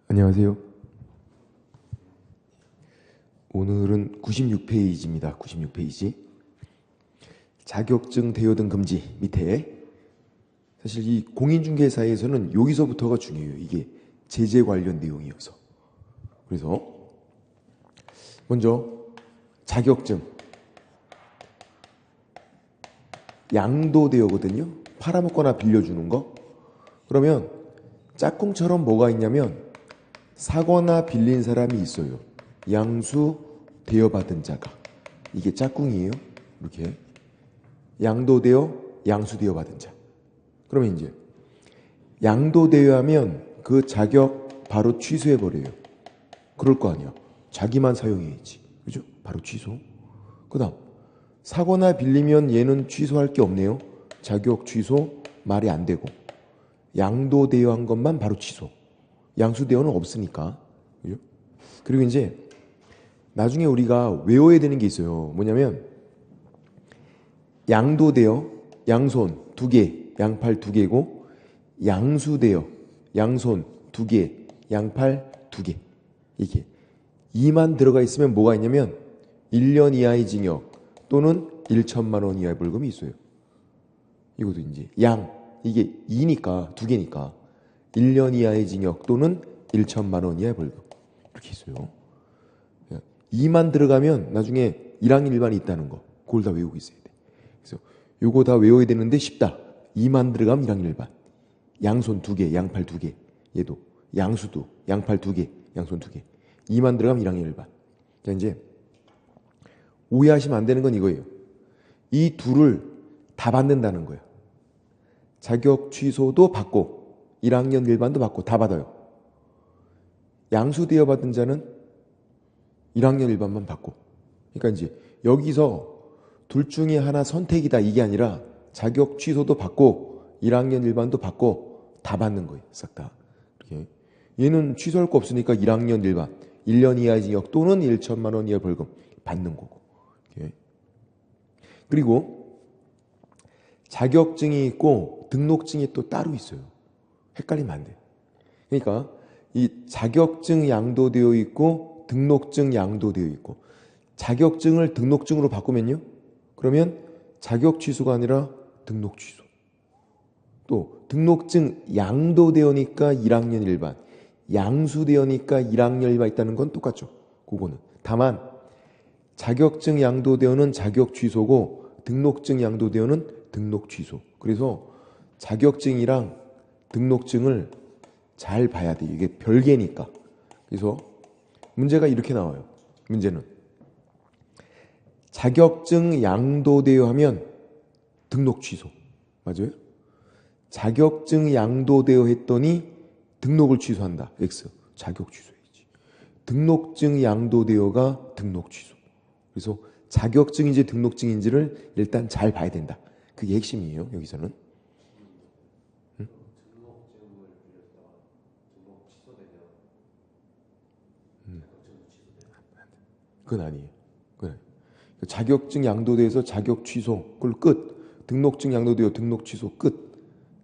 안녕하세요. 오늘은 96페이지입니다. 96페이지. 자격증 대여등 금지 밑에 사실 이 공인중개사에서는 여기서부터가 중요해요. 이게 제재 관련 내용이어서. 그래서 먼저 자격증 양도대여거든요. 팔아먹거나 빌려주는 거. 그러면 짝꿍처럼 뭐가 있냐면 사거나 빌린 사람이 있어요. 양수 대여받은 자가. 이게 짝꿍이에요. 이렇게 양도대여, 양수대여받은 자. 그러면 이제 양도대여하면 그 자격 바로 취소해버려요. 그럴 거 아니야. 자기만 사용해야지. 그죠? 바로 취소. 그 다음 사거나 빌리면 얘는 취소할 게 없네요. 자격 취소 말이 안 되고 양도대여한 것만 바로 취소. 양수대여는 없으니까. 그죠? 그리고 이제 나중에 우리가 외워야 되는 게 있어요. 뭐냐면 양도대여, 양손 2개, 양팔 2개고 양수대여, 양손 2개, 양팔 2개. 이게 2만 들어가 있으면 뭐가 있냐면 1년 이하의 징역 또는 1천만 원 이하의 벌금이 있어요. 이것도 이제 이게 2니까 2개니까 1년 이하의 징역 또는 1천만 원 이하의 벌금. 이렇게 있어요. 2만 들어가면 나중에 1학년 일반이 있다는 거. 그걸 다 외우고 있어야 돼. 그래서 요거 다 외워야 되는데 쉽다. 2만 들어가면 1학년 일반. 양손 2개, 양팔 2개. 얘도 양수도 양팔 2개, 양손 2개. 2만 들어가면 1학년 일반. 자, 이제 오해하시면 안 되는 건 이거예요. 이 둘을 다 받는다는 거예요. 자격 취소도 받고 1학년 일반도 받고 다 받아요. 양수대여 받은 자는 1학년 일반만 받고. 그러니까 이제 여기서 둘 중에 하나 선택이다 이게 아니라 자격 취소도 받고 1학년 일반도 받고 다 받는 거예요. 싹 다. 이렇게. 얘는 취소할 거 없으니까 1학년 일반 1년 이하의 징역 또는 1천만 원 이하 벌금 받는 거고. 이렇게. 그리고 자격증이 있고 등록증이 또 따로 있어요. 헷갈리면 안 돼요. 그러니까 이 자격증 양도되어 있고 등록증 양도되어 있고 자격증을 등록증으로 바꾸면요. 그러면 자격 취소가 아니라 등록 취소. 또 등록증 양도되어니까 1학년 일반, 양수되어니까 1학년 일반 있다는 건 똑같죠. 그거는. 다만 자격증 양도되어는 자격 취소고 등록증 양도되어는 등록 취소. 그래서 자격증이랑 등록증을 잘 봐야 돼요. 이게 별개니까. 그래서 문제가 이렇게 나와요. 문제는 자격증 양도되어 하면 등록 취소. 맞아요? 자격증 양도되어 했더니 등록을 취소한다. X. 자격 취소해야지. 등록증 양도되어가 등록 취소. 그래서 자격증인지 등록증인지를 일단 잘 봐야 된다. 그게 핵심이에요. 여기서는. 응? 그건 아니에요. 그건 아니에요. 자격증 양도돼서 자격 취소, 그걸 끝. 등록증 양도되어 등록 취소 끝.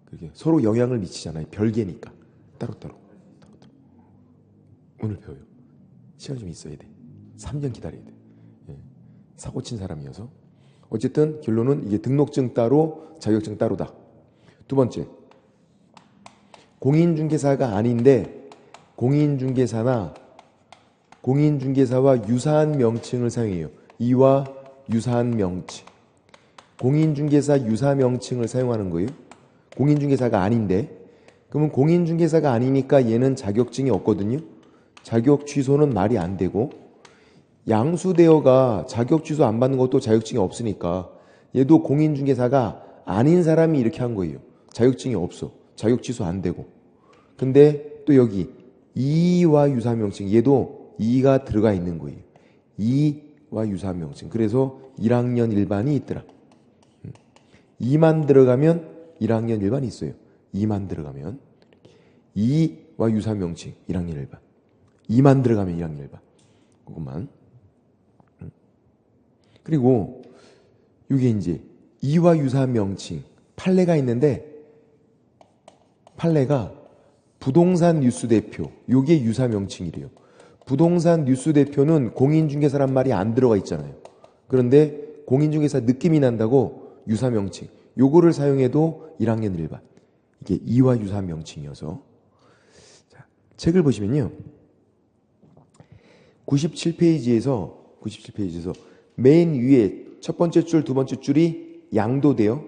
그게 서로 영향을 미치잖아요. 별개니까. 따로따로. 오늘 배워요. 시간 좀 있어야 돼. 3년 기다려야 돼. 예. 사고 친 사람이어서. 어쨌든 결론은 이게 등록증 따로, 자격증 따로다. 두 번째, 공인중개사가 아닌데 공인중개사와 유사한 명칭을 사용해요. 이와 유사한 명칭. 공인중개사 유사 명칭을 사용하는 거예요. 공인중개사가 아닌데 그러면 공인중개사가 아니니까 얘는 자격증이 없거든요. 자격 취소는 말이 안 되고 양수대여가 자격 취소 안 받는 것도 자격증이 없으니까 얘도 공인중개사가 아닌 사람이 이렇게 한 거예요. 자격증이 없어. 자격 취소 안 되고. 근데 또 여기 이와 유사 명칭 얘도 이가 들어가 있는 거예요. 이와 유사 명칭. 그래서 1학년 일반이 있더라. 2만 들어가면 1학년 일반이 있어요. 2만 들어가면 2와 유사 명칭 1학년 일반. 2만 들어가면 1학년 일반. 그것만. 그리고 이게 이제 2와 유사 명칭 판례가 있는데 판례가 부동산 뉴스 대표, 요게 유사 명칭이래요. 부동산 뉴스 대표는 공인중개사란 말이 안 들어가 있잖아요. 그런데 공인중개사 느낌이 난다고 유사 명칭. 요거를 사용해도 1학년 일반. 이게 이와 유사 명칭이어서. 자, 책을 보시면요. 97페이지에서 맨 위에 첫 번째 줄, 두 번째 줄이 양도돼요.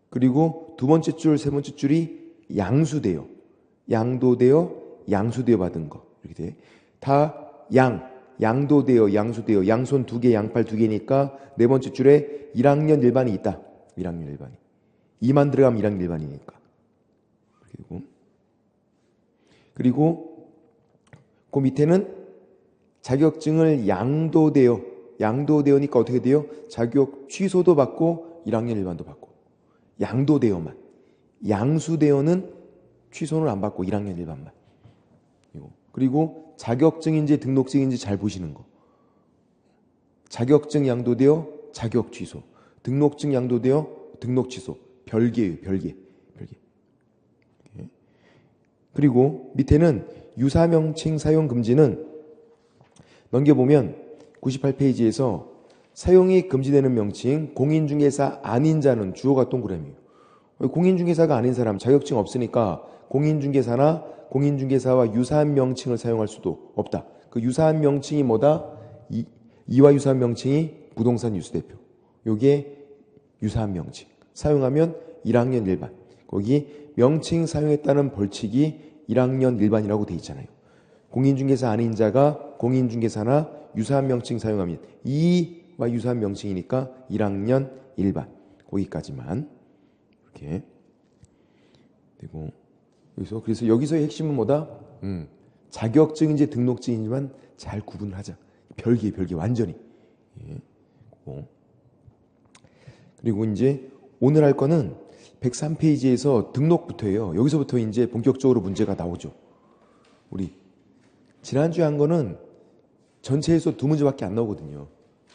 그리고 두 번째 줄, 세 번째 줄이 양수돼요. 양도되어, 양수되어 받은 거. 이렇게 돼. 다 양도되어, 양수되어, 양손 2개, 양팔 2개니까 네 번째 줄에 1학년 일반이 있다. 1학년 일반이. 2만 들어가면 1학년 일반이니까. 그리고 그 밑에는 자격증을 양도되어니까 어떻게 돼요? 자격 취소도 받고 1학년 일반도 받고. 양도되어만. 양수되어는 취소는 안 받고 1학년 일반만. 그리고 자격증인지 등록증인지 잘 보시는 거. 자격증 양도되어 자격 취소. 등록증 양도되어 등록 취소. 별개예요. 별개. 그리고 밑에는 유사명칭 사용 금지는 넘겨보면 98페이지에서 사용이 금지되는 명칭 공인중개사 아닌 자는 주어가 동그라미예요. 공인중개사가 아닌 사람 자격증 없으니까 공인중개사나 공인중개사와 유사한 명칭을 사용할 수도 없다. 그 유사한 명칭이 뭐다? 이와 유사한 명칭이 부동산 뉴스대표. 요게 유사한 명칭. 사용하면 1학년 일반. 거기 명칭 사용했다는 벌칙이 1학년 일반이라고 돼 있잖아요. 공인중개사 아닌 자가 공인중개사나 유사한 명칭 사용하면 이와 유사한 명칭이니까 1학년 일반. 거기까지만. 이렇게 되고 그래서 여기서의 핵심은 뭐다? 자격증인지 등록증이지만 잘 구분을 하자. 별개 완전히. 그리고 이제 오늘 할 거는 103페이지에서 등록부터예요. 여기서부터 이제 본격적으로 문제가 나오죠. 우리 지난주에 한 거는 전체에서 2문제밖에 안 나오거든요.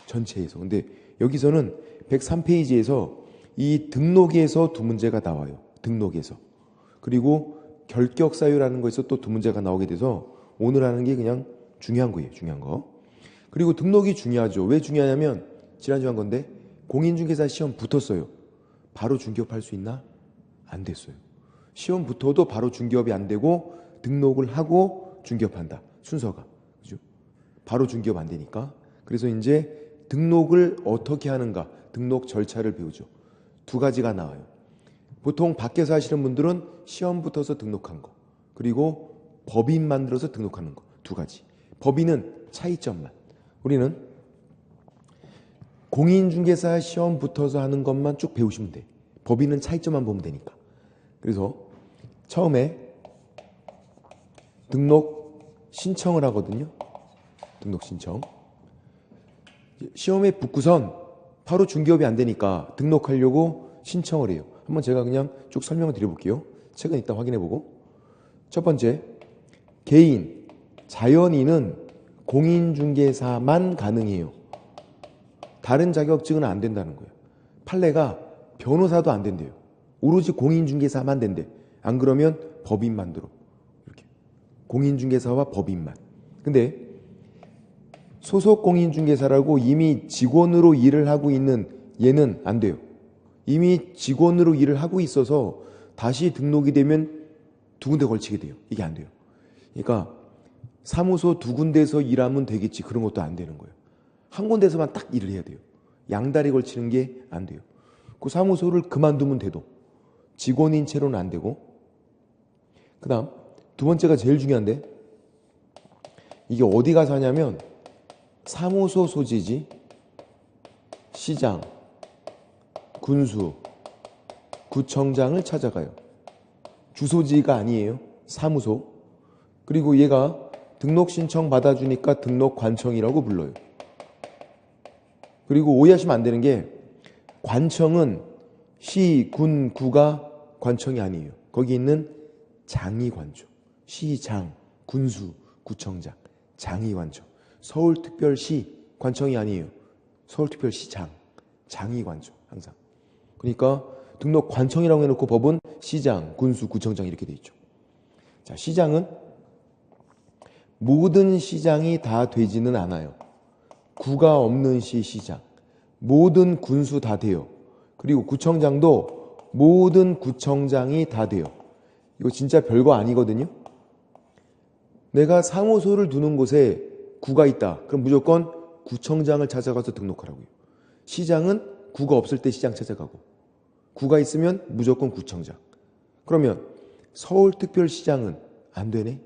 전체에서. 근데 여기서는 103페이지에서 이 등록에서 2문제가 나와요. 등록에서. 그리고 결격사유라는 거에서 또 2문제가 나오게 돼서 오늘 하는 게 그냥 중요한 거예요. 중요한 거. 그리고 등록이 중요하죠. 왜 중요하냐면 지난주에 한 건데 공인중개사 시험 붙었어요. 바로 중개업할 수 있나? 안 됐어요. 시험 붙어도 바로 중개업이 안 되고 등록을 하고 중개업한다. 순서가. 그죠? 바로 중개업 안 되니까. 그래서 이제 등록을 어떻게 하는가? 등록 절차를 배우죠. 2가지가 나와요. 보통 밖에서 하시는 분들은 시험 붙어서 등록한 거. 그리고 법인 만들어서 등록하는 거. 2가지. 법인은 차이점만. 우리는 공인중개사 시험 붙어서 하는 것만 쭉 배우시면 돼. 법인은 차이점만 보면 되니까. 그래서 처음에 등록 신청을 하거든요. 등록 신청. 시험에 붙고선 바로 중개업이 안 되니까 등록하려고 신청을 해요. 한번 제가 그냥 쭉 설명을 드려볼게요. 책은 이따 확인해보고. 첫 번째, 개인, 자연인은 공인중개사만 가능해요. 다른 자격증은 안 된다는 거예요. 판례가 변호사도 안 된대요. 오로지 공인중개사만 된대. 안 그러면 법인만 들어. 이렇게. 공인중개사와 법인만. 근데 소속 공인중개사라고 이미 직원으로 일을 하고 있는 얘는 안 돼요. 이미 직원으로 일을 하고 있어서 다시 등록이 되면 2군데 걸치게 돼요. 이게 안 돼요. 그러니까 사무소 2군데에서 일하면 되겠지. 그런 것도 안 되는 거예요. 한 군데서만 딱 일을 해야 돼요. 양다리 걸치는 게 안 돼요. 그 사무소를 그만두면 돼도 직원인 채로는 안 되고. 그 다음 2번째가 제일 중요한데 이게 어디 가서 하냐면 사무소 소지지, 시장, 군수, 구청장을 찾아가요. 주소지가 아니에요. 사무소. 그리고 얘가 등록 신청 받아주니까 등록관청이라고 불러요. 그리고 오해하시면 안 되는 게 관청은 시, 군, 구가 관청이 아니에요. 거기 있는 장이 관청. 시장, 군수, 구청장, 장이 관청. 서울특별시 관청이 아니에요. 서울특별시장, 장이 관청 항상. 그러니까 등록 관청이라고 해놓고 법은 시장, 군수, 구청장 이렇게 돼 있죠. 자, 시장은 모든 시장이 다 되지는 않아요. 구가 없는 시 시장. 모든 군수 다 돼요. 그리고 구청장도 모든 구청장이 다 돼요. 이거 진짜 별거 아니거든요. 내가 사무소를 두는 곳에 구가 있다. 그럼 무조건 구청장을 찾아가서 등록하라고요. 시장은 구가 없을 때 시장 찾아가고, 구가 있으면 무조건 구청장. 그러면 서울특별시장은 안 되네?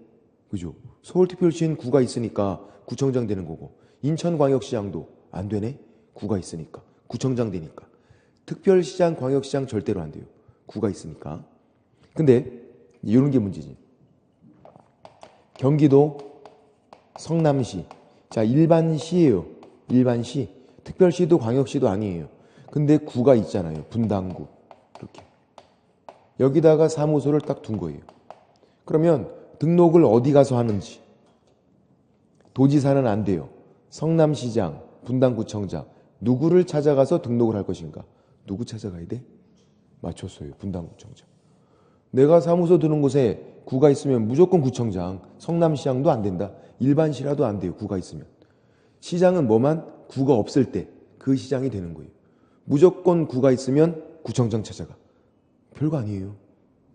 그죠? 서울특별시는 구가 있으니까 구청장 되는 거고, 인천광역시장도 안 되네? 구가 있으니까. 구청장 되니까. 특별시장, 광역시장 절대로 안 돼요. 구가 있으니까. 근데 이런 게 문제지. 경기도 성남시. 자, 일반시예요. 일반시. 특별시도 광역시도 아니에요. 근데 구가 있잖아요. 분당구. 이렇게. 여기다가 사무소를 딱 둔 거예요. 그러면 등록을 어디 가서 하는지. 도지사는 안 돼요. 성남시장, 분당구청장. 누구를 찾아가서 등록을 할 것인가? 누구 찾아가야 돼? 맞췄어요. 분당구청장. 내가 사무소 두는 곳에 구가 있으면 무조건 구청장, 성남시장도 안 된다. 일반시라도 안 돼요. 구가 있으면. 시장은 뭐만? 구가 없을 때 그 시장이 되는 거예요. 무조건 구가 있으면 구청장 찾아가. 별거 아니에요.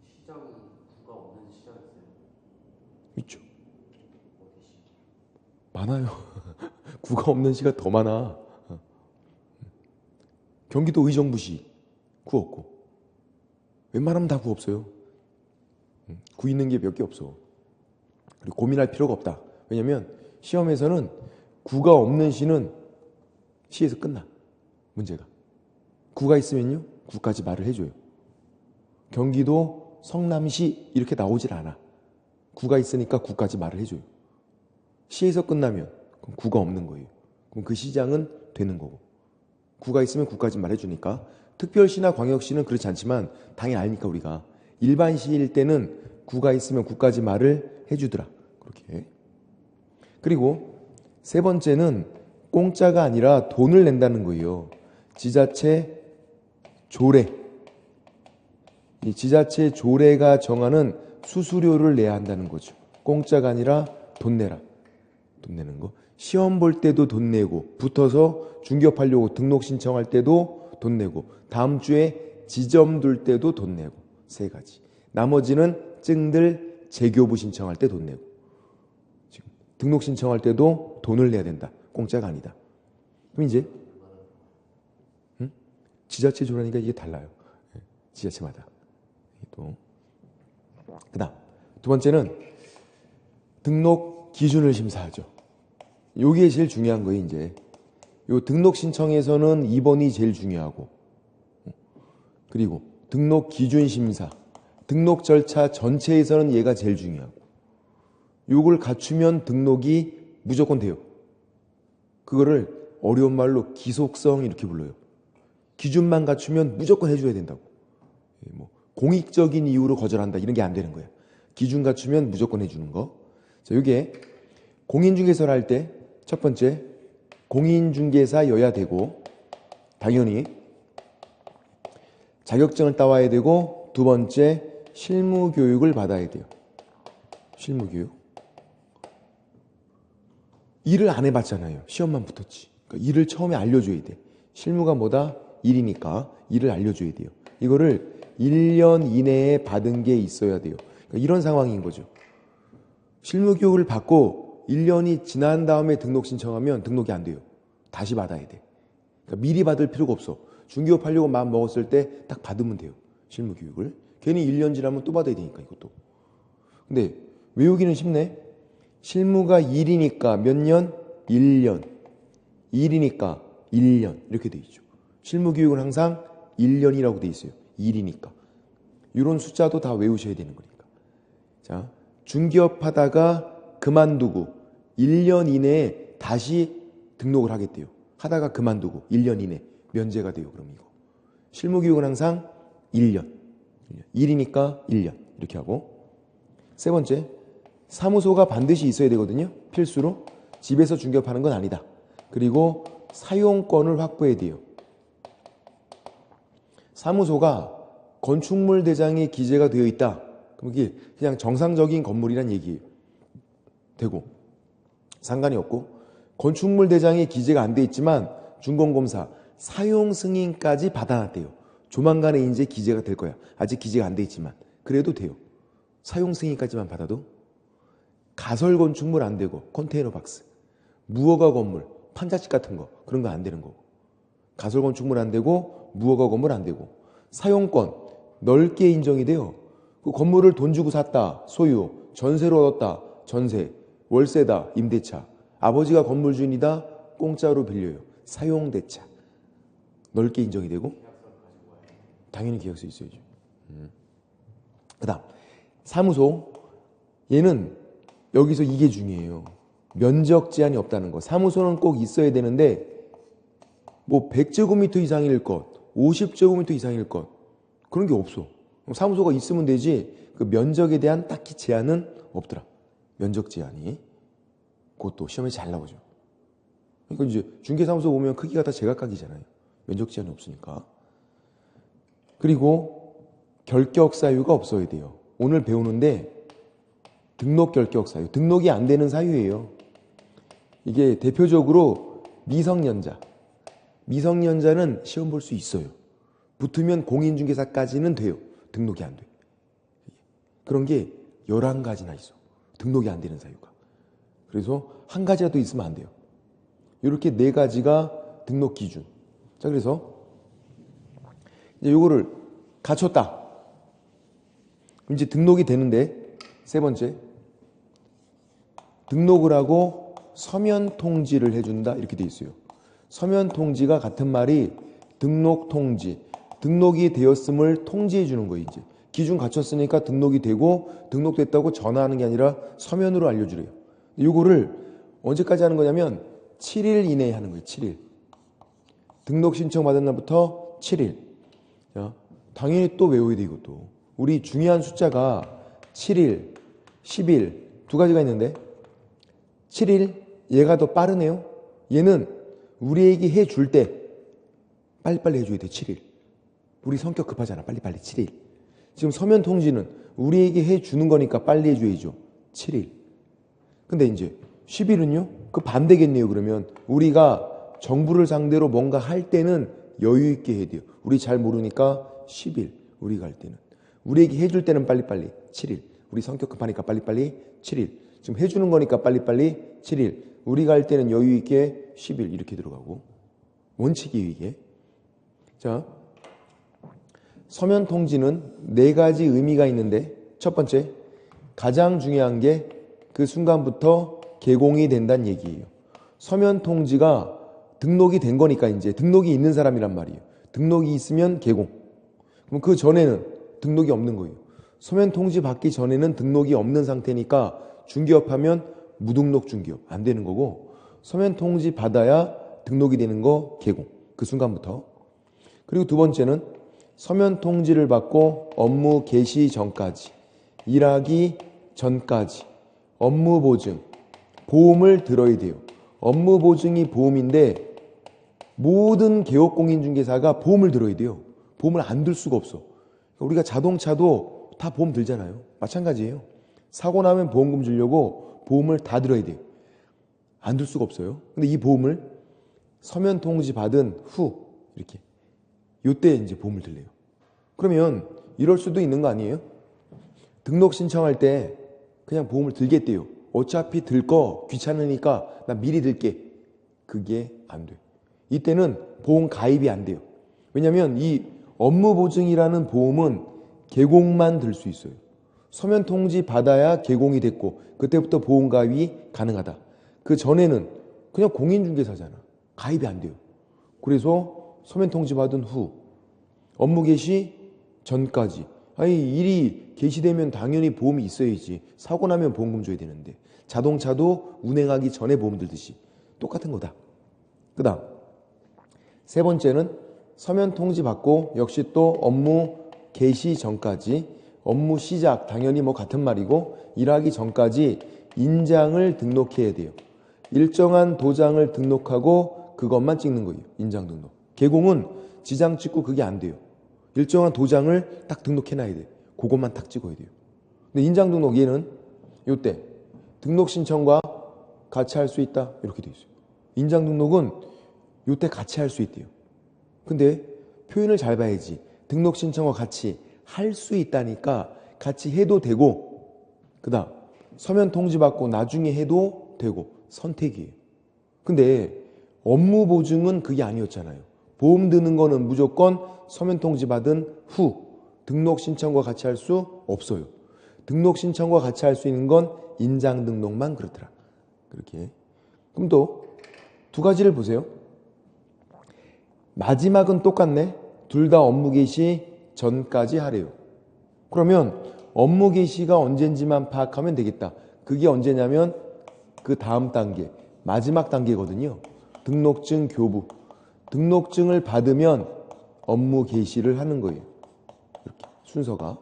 시장이 구가 없는 시장 있어요? 있죠. 많아요. 구가 없는 시가 더 많아. 경기도 의정부시 구 없고, 웬만하면 다 구 없어요. 구 있는 게 몇 개 없어. 그리고 고민할 필요가 없다. 왜냐면 시험에서는 구가 없는 시는 시에서 끝나. 문제가. 구가 있으면요, 구까지 말을 해줘요. 경기도 성남시 이렇게 나오질 않아. 구가 있으니까 구까지 말을 해줘요. 시에서 끝나면 그럼 구가 없는 거예요. 그럼 그 시장은 되는 거고. 구가 있으면 구까지 말해주니까. 특별시나 광역시는 그렇지 않지만 당연히 아니까 우리가. 일반시일 때는 구가 있으면 구까지 말을 해주더라. 그렇게. 그리고 세 번째는 공짜가 아니라 돈을 낸다는 거예요. 지자체 조례. 이 지자체 조례가 정하는 수수료를 내야 한다는 거죠. 공짜가 아니라 돈 내라. 돈 내는 거. 시험 볼 때도 돈 내고, 붙어서 중개업하려고 등록 신청할 때도 돈 내고, 다음 주에 지점 둘 때도 돈 내고. 세 가지. 나머지는 증들 재교부 신청할 때 돈 내고. 지금 등록 신청할 때도 돈을 내야 된다. 공짜가 아니다. 그럼 이제 지자체 조례니까 이게 달라요. 지자체마다. 또 그다음 두 번째는 등록 기준을 심사하죠. 요게 제일 중요한 거예요. 이제 요 등록 신청에서는 2번이 제일 중요하고, 그리고 등록 기준 심사, 등록 절차 전체에서는 얘가 제일 중요하고, 요걸 갖추면 등록이 무조건 돼요. 그거를 어려운 말로 기속성 이렇게 불러요. 기준만 갖추면 무조건 해줘야 된다고. 뭐 공익적인 이유로 거절한다 이런 게 안 되는 거야. 기준 갖추면 무조건 해주는 거. 자, 이게 공인중개사를 할 때 첫 번째 공인중개사여야 되고, 당연히 자격증을 따와야 되고, 두 번째 실무교육을 받아야 돼요. 실무교육. 일을 안 해봤잖아요. 시험만 붙었지. 그러니까 일을 처음에 알려줘야 돼. 실무가 뭐다? 일이니까 일을 알려줘야 돼요. 이거를 1년 이내에 받은 게 있어야 돼요. 그러니까 이런 상황인 거죠. 실무교육을 받고 1년이 지난 다음에 등록 신청하면 등록이 안 돼요. 다시 받아야 돼. 그러니까 미리 받을 필요가 없어. 중개업 하려고 마음 먹었을 때 딱 받으면 돼요. 실무교육을. 괜히 1년 지나면 또 받아야 되니까 이것도. 근데 외우기는 쉽네. 실무가 1이니까 몇 년? 1년. 1이니까 1년. 이렇게 돼 있죠. 실무교육은 항상 1년이라고 돼 있어요. 1이니까. 이런 숫자도 다 외우셔야 되는 거니까. 자, 중개업 하다가 그만두고 1년 이내에 다시 등록을 하겠대요. 하다가 그만두고 1년 이내 면제가 돼요. 그럼 이거. 실무교육은 항상 1년. 1이니까 1년. 이렇게 하고. 세 번째, 사무소가 반드시 있어야 되거든요. 필수로. 집에서 중개업하는 건 아니다. 그리고 사용권을 확보해야 돼요. 사무소가 건축물 대장에 기재가 되어 있다. 그럼 이게 그냥 정상적인 건물이란 얘기예요. 되고 상관이 없고 건축물 대장에 기재가 안 돼 있지만 준공검사 사용 승인까지 받아놨대요. 조만간에 이제 기재가 될 거야. 아직 기재가 안 돼 있지만 그래도 돼요. 사용 승인까지만 받아도. 가설 건축물 안 되고 컨테이너 박스, 무허가 건물, 판자집 같은 거 그런 거 안 되는 거고. 가설 건축물 안 되고 무허가 건물 안 되고 사용권 넓게 인정이 돼요. 그 건물을 돈 주고 샀다, 소유, 전세로 얻었다, 전세, 월세다, 임대차. 아버지가 건물 주인이다, 공짜로 빌려요. 사용대차. 넓게 인정이 되고 당연히 계약서 있어야죠. 그 다음 사무소. 얘는 여기서 이게 중요해요. 면적 제한이 없다는 거. 사무소는 꼭 있어야 되는데 뭐 100제곱미터 이상일 것, 50제곱미터 이상일 것 그런 게 없어. 사무소가 있으면 되지 그 면적에 대한 딱히 제한은 없더라. 면적 제한이. 그것도 시험에 잘 나오죠. 그러니까 이제 중개사무소 보면 크기가 다 제각각이잖아요. 면적 제한이 없으니까. 그리고 결격 사유가 없어야 돼요. 오늘 배우는데 등록 결격 사유. 등록이 안 되는 사유예요. 이게 대표적으로 미성년자. 미성년자는 시험 볼 수 있어요. 붙으면 공인중개사까지는 돼요. 등록이 안 돼. 그런 게 11가지나 있어. 등록이 안 되는 사유가. 그래서 한 가지라도 있으면 안 돼요. 이렇게 4가지가 등록 기준. 자, 그래서 이제 요거를 갖췄다. 그럼 이제 등록이 되는데 세 번째. 등록을 하고 서면 통지를 해준다. 이렇게 돼 있어요. 서면 통지가 같은 말이 등록 통지. 등록이 되었음을 통지해 주는 거예요, 이제. 기준 갖췄으니까 등록이 되고 등록됐다고 전화하는 게 아니라 서면으로 알려주래요. 이거를 언제까지 하는 거냐면 7일 이내에 하는 거예요. 7일. 등록 신청 받은 날부터 7일. 자, 당연히 또 외워야 돼 이것도. 우리 중요한 숫자가 7일, 10일 두 가지가 있는데 7일 얘가 더 빠르네요. 얘는 우리에게 해줄 때 빨리빨리 해줘야 돼. 7일. 우리 성격 급하잖아. 빨리빨리 7일. 지금 서면 통지는 우리에게 해주는 거니까 빨리 해줘야죠. 7일. 근데 이제 10일은요? 그 반대겠네요. 그러면 우리가 정부를 상대로 뭔가 할 때는 여유 있게 해야 돼요. 우리 잘 모르니까 10일. 우리가 할 때는. 우리에게 해줄 때는 빨리빨리 7일. 우리 성격 급하니까 빨리빨리 7일. 지금 해주는 거니까 빨리빨리 7일. 우리가 할 때는 여유 있게 10일 이렇게 들어가고. 원칙이에요 이게. 자, 서면 통지는 4가지 의미가 있는데 첫 번째, 가장 중요한 게 그 순간부터 개공이 된다는 얘기예요. 서면 통지가 등록이 된 거니까 이제 등록이 있는 사람이란 말이에요. 등록이 있으면 개공. 그럼 그 전에는 등록이 없는 거예요. 서면 통지 받기 전에는 등록이 없는 상태니까 중개업하면 무등록 중개업 안 되는 거고 서면 통지 받아야 등록이 되는 거 개공. 그 순간부터. 그리고 두 번째는 서면 통지를 받고 업무 개시 전까지, 일하기 전까지 업무 보증, 보험을 들어야 돼요. 업무 보증이 보험인데 모든 개업공인중개사가 보험을 들어야 돼요. 보험을 안 들 수가 없어. 우리가 자동차도 다 보험 들잖아요. 마찬가지예요. 사고 나면 보험금 주려고 보험을 다 들어야 돼요. 안 들 수가 없어요. 근데 이 보험을 서면 통지 받은 후 이렇게 요때 이제 보험을 들래요. 그러면 이럴 수도 있는 거 아니에요? 등록 신청할 때 그냥 보험을 들겠대요. 어차피 들 거 귀찮으니까 나 미리 들게. 그게 안 돼. 이때는 보험 가입이 안 돼요. 왜냐하면 이 업무보증이라는 보험은 개공만 들 수 있어요. 서면 통지 받아야 개공이 됐고 그때부터 보험 가입이 가능하다. 그 전에는 그냥 공인중개사잖아. 가입이 안 돼요. 그래서 서면 통지 받은 후 업무 개시 전까지. 아니 일이 개시되면 당연히 보험이 있어야지. 사고 나면 보험금 줘야 되는데 자동차도 운행하기 전에 보험 들듯이 똑같은 거다. 그 다음 세 번째는 서면 통지 받고 역시 또 업무 개시 전까지 업무 시작 당연히 뭐 같은 말이고 일하기 전까지 인장을 등록해야 돼요. 일정한 도장을 등록하고 그것만 찍는 거예요. 인장 등록. 개공은 지장 찍고 그게 안 돼요. 일정한 도장을 딱 등록해놔야 돼. 그것만 딱 찍어야 돼요. 근데 인장 등록 얘는 요때 등록 신청과 같이 할 수 있다 이렇게 돼 있어요. 인장 등록은 요때 같이 할 수 있대요. 근데 표현을 잘 봐야지. 등록 신청과 같이 할 수 있다니까 같이 해도 되고, 그다음 서면 통지 받고 나중에 해도 되고 선택이에요. 근데 업무 보증은 그게 아니었잖아요. 보험 드는 거는 무조건 서면 통지 받은 후 등록 신청과 같이 할 수 없어요. 등록 신청과 같이 할 수 있는 건 인장 등록만 그렇더라. 그렇게. 그럼 또 두 가지를 보세요. 마지막은 똑같네. 둘 다 업무 개시 전까지 하래요. 그러면 업무 개시가 언젠지만 파악하면 되겠다. 그게 언제냐면 그 다음 단계, 마지막 단계거든요. 등록증 교부. 등록증을 받으면 업무 개시를 하는 거예요. 이렇게 순서가.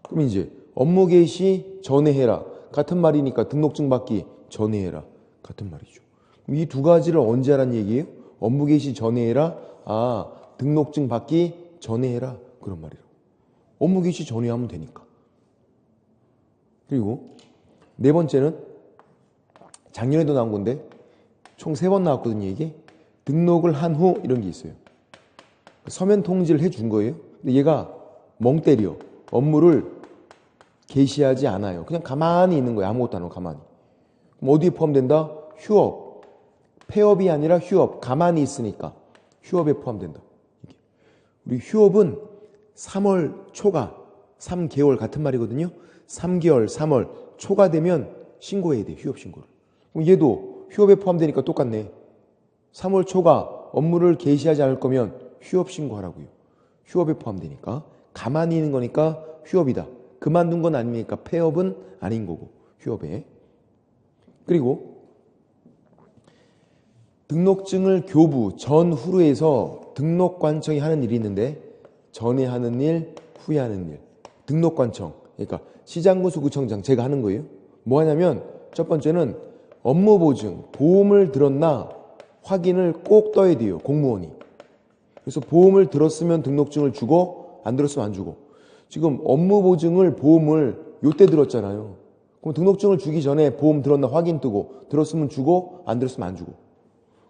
그럼 이제 업무 개시 전에 해라. 같은 말이니까 등록증 받기 전에 해라. 같은 말이죠. 이 두 가지를 언제 하라는 얘기예요? 업무 개시 전에 해라. 아, 등록증 받기 전에 해라. 그런 말이라고. 업무 개시 전에 하면 되니까. 그리고 네 번째는 작년에도 나온 건데 총 3번 나왔거든요. 이게 등록을 한 후 이런 게 있어요. 서면 통지를 해준 거예요. 근데 얘가 멍 때려. 업무를 개시하지 않아요. 그냥 가만히 있는 거예요. 아무것도 안 하고 가만히. 그럼 어디에 포함된다? 휴업. 폐업이 아니라 휴업. 가만히 있으니까 휴업에 포함된다. 이게. 우리 휴업은 3월 초가 3개월 같은 말이거든요. 3개월, 3월 초가 되면 신고해야 돼. 휴업 신고를. 그럼 얘도 휴업에 포함되니까 똑같네. 3월 초가 업무를 개시하지 않을 거면 휴업 신고하라고요. 휴업에 포함되니까. 가만히 있는 거니까 휴업이다. 그만둔 건 아니니까 폐업은 아닌 거고 휴업에. 그리고 등록증을 교부 전후로 해서 등록관청이 하는 일이 있는데 전에 하는 일, 후에 하는 일. 등록관청. 그러니까 시장군수 구청장 제가 하는 거예요. 뭐 하냐면 첫 번째는 업무보증, 보험을 들었나 확인을 꼭 떠야 돼요. 공무원이. 그래서 보험을 들었으면 등록증을 주고 안 들었으면 안 주고. 지금 업무보증을 보험을 요때 들었잖아요. 그럼 등록증을 주기 전에 보험 들었나 확인 뜨고 들었으면 주고 안 들었으면 안 주고.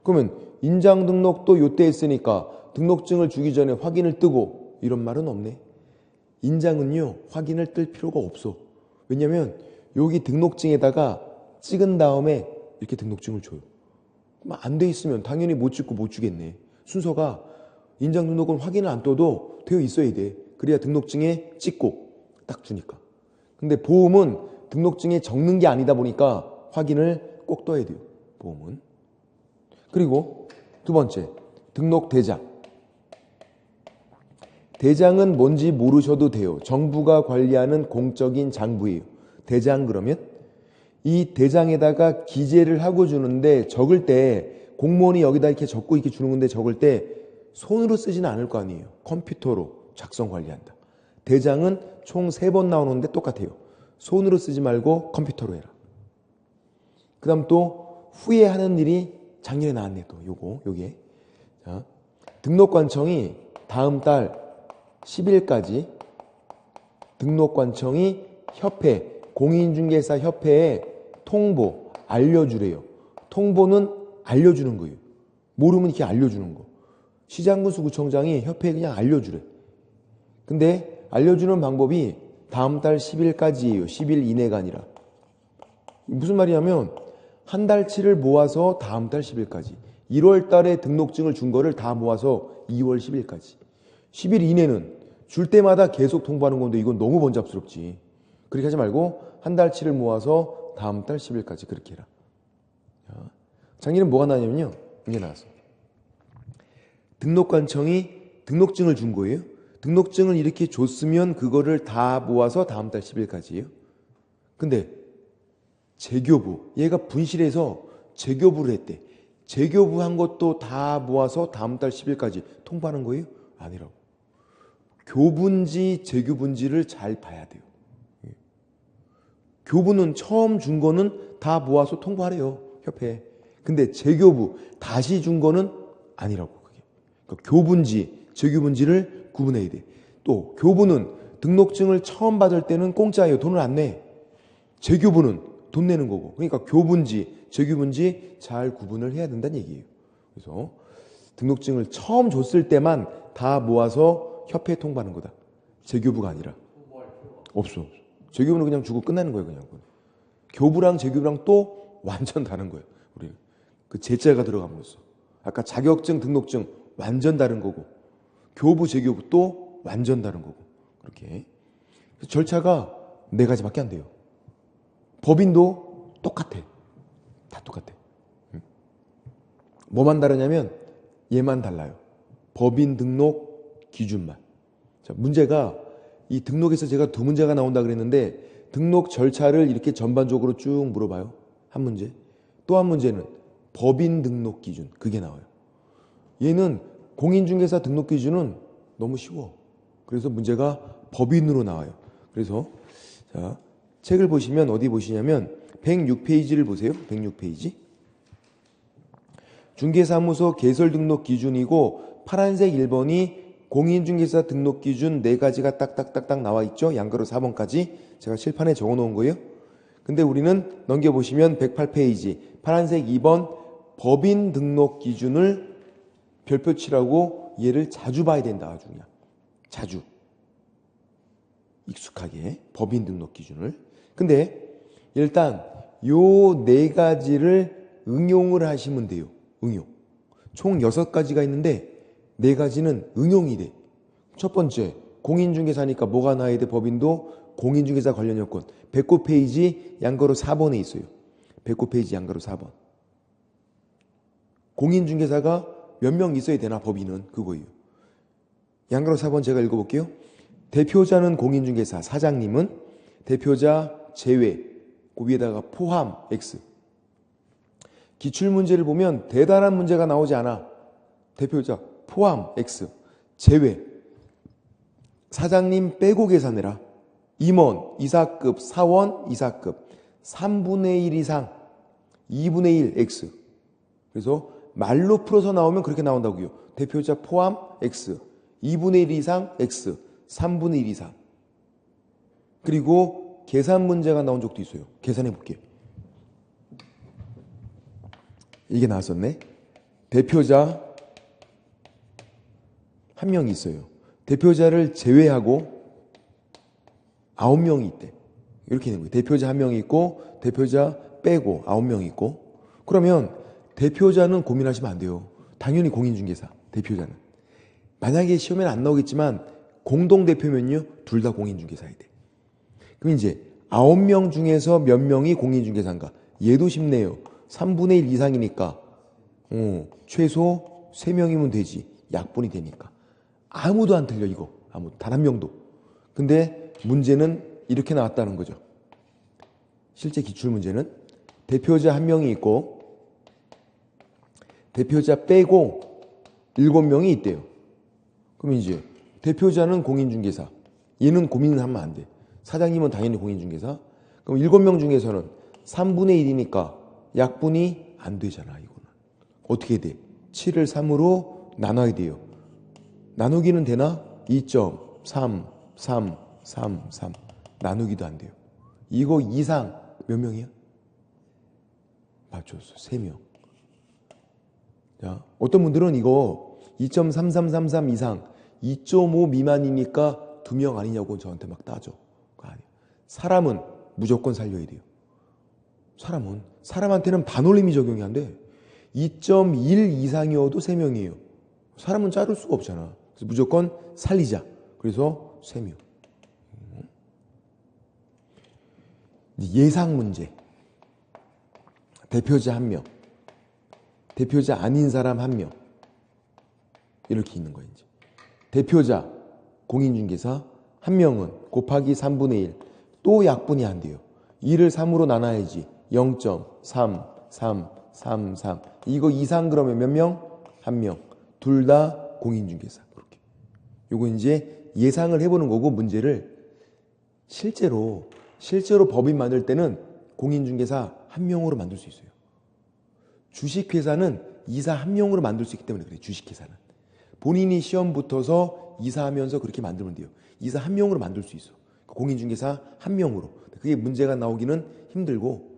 그러면 인장 등록도 요때 했으니까 등록증을 주기 전에 확인을 뜨고 이런 말은 없네. 인장은요 확인을 뜰 필요가 없어. 왜냐면 여기 등록증에다가 찍은 다음에 이렇게 등록증을 줘요. 안 돼 있으면 당연히 못 찍고 못 주겠네. 순서가 인장 등록은 확인을 안 떠도 되어 있어야 돼. 그래야 등록증에 찍고 딱 주니까. 근데 보험은 등록증에 적는 게 아니다 보니까 확인을 꼭 떠야 돼요. 보험은. 그리고 두 번째, 등록 대장. 대장은 뭔지 모르셔도 돼요. 정부가 관리하는 공적인 장부예요. 대장 그러면 이 대장에다가 기재를 하고 주는데 적을 때 공무원이 여기다 이렇게 적고 이렇게 주는 건데 적을 때 손으로 쓰지는 않을 거 아니에요. 컴퓨터로 작성 관리한다. 대장은 총 3번 나오는데 똑같아요. 손으로 쓰지 말고 컴퓨터로 해라. 그 다음 또 후에 하는 일이 작년에 나왔네. 또 요게. 자, 등록관청이 다음 달 10일까지 등록관청이 협회, 공인중개사 협회에 통보, 알려주래요. 통보는 알려주는 거예요. 모르면 이렇게 알려주는 거. 시장군수구청장이 협회에 그냥 알려주래. 근데 알려주는 방법이 다음 달 10일까지예요. 10일 이내가 아니라. 무슨 말이냐면 한 달치를 모아서 다음 달 10일까지. 1월 달에 등록증을 준 거를 다 모아서 2월 10일까지. 10일 이내는 줄 때마다 계속 통보하는 건데 이건 너무 번잡스럽지. 그렇게 하지 말고 한 달치를 모아서 다음 달 10일까지 그렇게 해라. 작년에 뭐가 나냐면요. 이게 나왔어. 등록관청이 등록증을 준 거예요. 등록증을 이렇게 줬으면 그거를 다 모아서 다음 달 10일까지예요. 근데 재교부, 얘가 분실해서 재교부를 했대. 재교부한 것도 다 모아서 다음 달 10일까지 통보하는 거예요? 아니라고. 교부인지 재교부인지를 잘 봐야 돼요. 교부는 처음 준 거는 다 모아서 통보하래요. 협회에. 근데 재교부 다시 준 거는 아니라고. 그게. 그러니까 교부인지 재교부인지를 구분해야 돼. 또 교부는 등록증을 처음 받을 때는 공짜예요. 돈을 안 내. 재교부는 돈 내는 거고. 그러니까 교부인지 재교부인지 잘 구분을 해야 된다는 얘기예요. 그래서 등록증을 처음 줬을 때만 다 모아서 협회에 통보하는 거다. 재교부가 아니라. 없어. 재교부는 그냥 주고 끝나는 거예요. 그냥. 교부랑 재교부랑 또 완전 다른 거예요. 우리는. 그 제자가 들어감으로써. 아까 자격증, 등록증 완전 다른 거고 교부, 재교부 또 완전 다른 거고 그렇게 절차가 4가지밖에 안 돼요. 법인도 똑같아. 다 똑같아. 뭐만 다르냐면 얘만 달라요. 법인 등록 기준만. 자, 문제가 이 등록에서 제가 2문제가 나온다 그랬는데 등록 절차를 이렇게 전반적으로 쭉 물어봐요. 한 문제. 또 한 문제는 법인 등록 기준. 그게 나와요. 얘는 공인중개사 등록 기준은 너무 쉬워. 그래서 문제가 법인으로 나와요. 그래서 자, 책을 보시면 어디 보시냐면 106페이지를 보세요. 106페이지. 중개사무소 개설 등록 기준이고 파란색 1번이 공인중개사 등록 기준 4가지가 딱딱딱딱 나와 있죠. 양가로 4번까지 제가 칠판에 적어 놓은 거예요. 근데 우리는 넘겨보시면 108페이지 파란색 2번 법인 등록 기준을 별표 칠하고 얘를 자주 봐야 된다. 아주 그냥 자주 익숙하게 법인 등록 기준을. 근데 일단 요 4가지를 응용을 하시면 돼요. 응용. 총 6가지가 있는데 4가지는 응용이 돼. 첫 번째 공인중개사니까 뭐가 나와야 돼? 법인도 공인중개사 관련 요건 109페이지 양가로 4번에 있어요. 109페이지 양가로 4번. 공인중개사가 몇 명 있어야 되나? 법인은 그거예요. 양가로 4번 제가 읽어볼게요. 대표자는 공인중개사, 사장님은 대표자 제외, 그 위에다가 포함 X. 기출문제를 보면 대단한 문제가 나오지 않아. 대표자 포함 X, 제외. 사장님 빼고 계산해라. 임원, 이사급, 사원, 이사급 3분의 1 이상 2분의 1 X. 그래서 말로 풀어서 나오면 그렇게 나온다고요. 대표자 포함 X, 2분의 1 이상 X, 3분의 1 이상. 그리고 계산 문제가 나온 적도 있어요. 계산해 볼게요. 이게 나왔었네. 대표자 한 명이 있어요. 대표자를 제외하고 9명이 있대. 이렇게 있는 거예요. 대표자 한 명이 있고 대표자 빼고 9명이 있고. 그러면 대표자는 고민하시면 안 돼요. 당연히 공인중개사 대표자는. 만약에 시험에는 안 나오겠지만 공동대표면요 둘 다 공인중개사야 돼. 그럼 이제 9명 중에서 몇 명이 공인중개사인가? 얘도 쉽네요. 3분의 1 이상이니까 최소 3명이면 되지. 약분이 되니까. 아무도 안 틀려 이거. 단 한 명도. 근데 문제는 이렇게 나왔다는 거죠. 실제 기출문제는 대표자 한 명이 있고 대표자 빼고 7명이 있대요. 그럼 이제 대표자는 공인중개사. 얘는 고민을 하면 안 돼. 사장님은 당연히 공인중개사. 그럼 7명 중에서는 3분의 1이니까 약분이 안 되잖아. 이거는. 어떻게 돼? 7을 3으로 나눠야 돼요. 나누기는 되나? 2.3, 3, 3, 3. 나누기도 안 돼요. 이거 이상 몇 명이야? 맞췄어. 3명. 자, 어떤 분들은 이거 2.3333 이상 2.5 미만이니까 2명 아니냐고 저한테 막 따져. 아니야. 사람은 무조건 살려야 돼요. 사람한테는 반올림이 적용이 안 돼. 2.1 이상이어도 3명이에요. 사람은 자를 수가 없잖아. 그래서 무조건 살리자. 그래서 3명. 예상 문제. 대표자 1명. 대표자 아닌 사람 1명. 이렇게 있는 거예요. 이제. 대표자, 공인중개사 1명은 곱하기 3분의 1. 또 약분이 안 돼요. 2를 3으로 나눠야지. 0.3, 3, 3, 3. 이거 이상 그러면 몇 명? 1명. 둘 다 공인중개사. 그렇게. 요거 이제 예상을 해보는 거고 문제를 실제로 법인 만들 때는 공인중개사 1명으로 만들 수 있어요. 주식회사는 이사 1명으로 만들 수 있기 때문에 그래요. 주식회사는. 본인이 시험 붙어서 이사하면서 그렇게 만들면 돼요. 이사 한 명으로 만들 수 있어. 공인중개사 한 명으로. 그게 문제가 나오기는 힘들고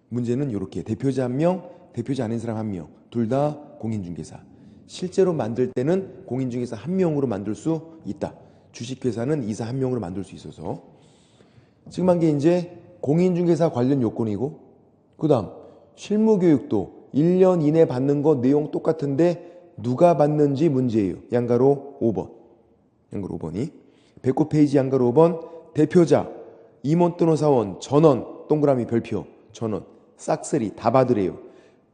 문제는 이렇게 대표자 한 명, 대표자 아닌 사람 한 명, 둘 다 공인중개사. 실제로 만들 때는 공인중개사 한 명으로 만들 수 있다. 주식회사는 이사 한 명으로 만들 수 있어서 지금 한 게 이제 공인중개사 관련 요건이고 그 다음 실무교육도 1년 이내 받는 거 내용 똑같은데 누가 받는지 문제예요. 양가로 5번. 양가로 5번이 109페이지 양가로 5번 대표자, 임원 또는 사원, 전원, 동그라미 별표, 전원, 싹쓸이 다 받으래요.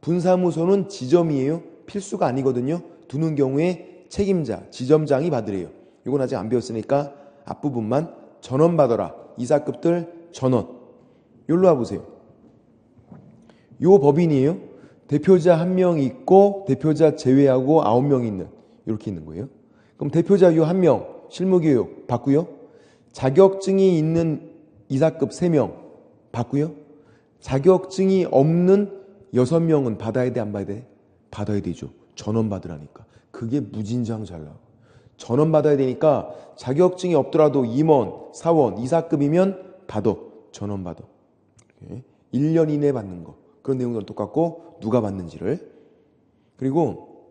분사무소는 지점이에요. 필수가 아니거든요. 두는 경우에 책임자, 지점장이 받으래요. 이건 아직 안 배웠으니까 앞부분만 전원 받아라. 이사급들 전원. 여기로 와보세요. 요 법인이에요. 대표자 한 명 있고 대표자 제외하고 9명 있는 이렇게 있는 거예요. 그럼 대표자 요 한 명 실무교육 받고요. 자격증이 있는 이사급 3명 받고요. 자격증이 없는 6명은 받아야 돼 안 받아야 돼? 받아야 되죠. 전원 받으라니까. 그게 무진장 잘 나와. 전원 받아야 되니까 자격증이 없더라도 임원, 사원, 이사급이면 받아. 전원 받아. 1년 이내 받는 거. 그런 내용들은 똑같고 누가 받는지를. 그리고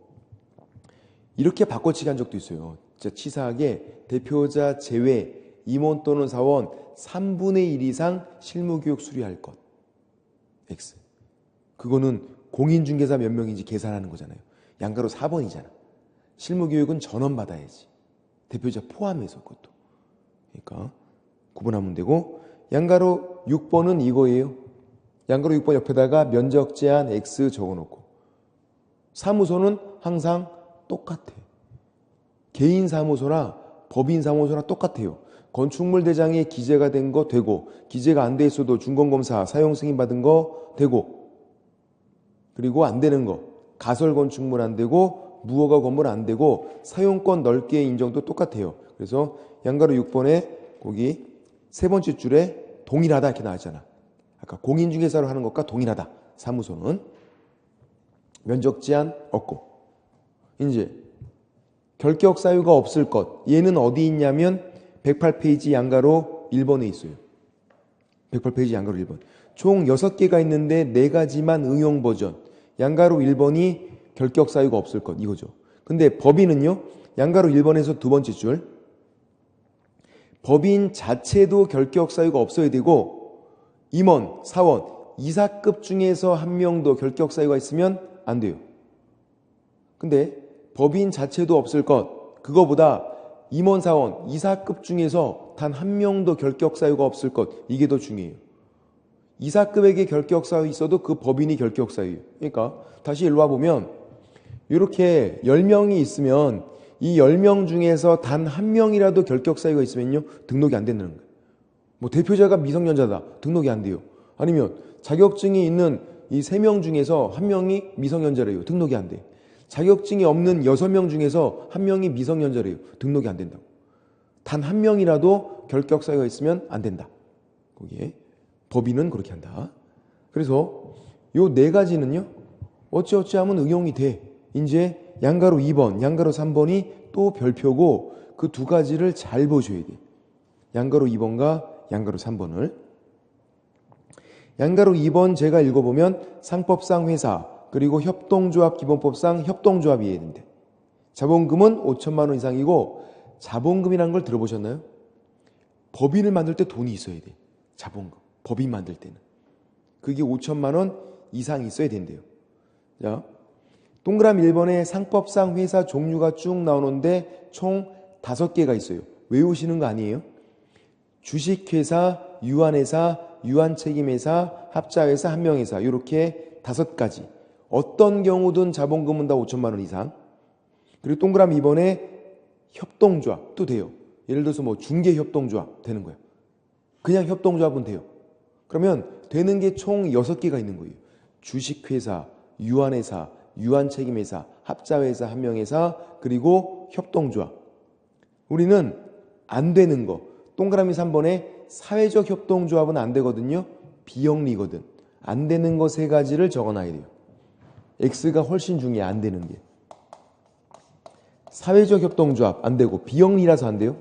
이렇게 바꿔치기 한 적도 있어요. 진짜 치사하게 대표자 제외 임원 또는 사원 3분의 1 이상 실무교육 수료할 것. X. 그거는 공인중개사 몇 명인지 계산하는 거잖아요. 양가로 4번이잖아. 실무교육은 전원 받아야지. 대표자 포함해서 그것도. 그러니까 구분하면 되고 양가로 6번은 이거예요. 양가로 6번 옆에다가 면적 제한 X 적어놓고 사무소는 항상 똑같아. 개인 사무소나 법인 사무소나 똑같아요. 건축물 대장에 기재가 된 거 되고 기재가 안 돼 있어도 준공검사 사용 승인 받은 거 되고 그리고 안 되는 거 가설 건축물 안 되고 무허가 건물 안 되고 사용권 넓게 인정도 똑같아요. 그래서 양가로 6번에 거기 세 번째 줄에 동일하다 이렇게 나왔잖아. 아까 공인중개사로 하는 것과 동일하다. 사무소는 면적 제한 없고 이제 결격 사유가 없을 것. 얘는 어디 있냐면 108페이지 양가로 1번에 있어요. 108페이지 양가로 1번. 총 6개가 있는데 4가지만 응용 버전. 양가로 1번이 결격 사유가 없을 것 이거죠. 근데 법인은요. 양가로 1번에서 두 번째 줄. 법인 자체도 결격 사유가 없어야 되고 임원, 사원, 이사급 중에서 한 명도 결격 사유가 있으면 안 돼요. 근데 법인 자체도 없을 것. 그거보다 임원, 사원, 이사급 중에서 단 한 명도 결격 사유가 없을 것. 이게 더 중요해요. 이사급에게 결격 사유 있어도 그 법인이 결격 사유예요. 그러니까 다시 일로 와보면 이렇게 10명이 있으면 이 10명 중에서 단 한 명이라도 결격 사유가 있으면요. 등록이 안 된다는 거예요. 뭐 대표자가 미성년자다. 등록이 안 돼요. 아니면 자격증이 있는 이 3명 중에서 한 명이 미성년자래요. 등록이 안 돼. 자격증이 없는 6명 중에서 한 명이 미성년자래요. 등록이 안 된다고. 단 한 명이라도 결격 사유가 있으면 안 된다. 거기에 법인은 그렇게 한다. 그래서 요 4가지는요. 어찌어찌 하면 응용이 돼. 이제 양가로 2번, 양가로 3번이 또 별표고 그 2가지를 잘 보셔야 돼. 양가로 2번과 양가로 3번을. 양가로 2번 제가 읽어보면 상법상 회사 그리고 협동조합 기본법상 협동조합이 해야 된대. 자본금은 5천만 원 이상이고 자본금이라는 걸 들어보셨나요? 법인을 만들 때 돈이 있어야 돼. 자본금. 법인 만들 때는. 그게 5천만 원 이상 있어야 된대요. 자, 동그라미 1번에 상법상 회사 종류가 쭉 나오는데 총 5개가 있어요. 외우시는 거 아니에요? 주식회사, 유한회사, 유한책임회사, 합자회사, 한명회사 이렇게 5가지. 어떤 경우든 자본금은 다 5천만 원 이상. 그리고 동그라미 2번에 협동조합도 돼요. 예를 들어서 뭐 중개협동조합 되는 거예요. 그냥 협동조합은 돼요. 그러면 되는 게 총 6개가 있는 거예요. 주식회사, 유한회사, 유한책임회사, 합자회사, 한명회사, 그리고 협동조합. 우리는 안 되는 거. 동그라미 3번에 사회적 협동조합은 안 되거든요. 비영리거든. 안 되는 거 3가지를 적어놔야 돼요. X가 훨씬 중요해. 안 되는 게. 사회적 협동조합 안 되고 비영리라서 안 돼요.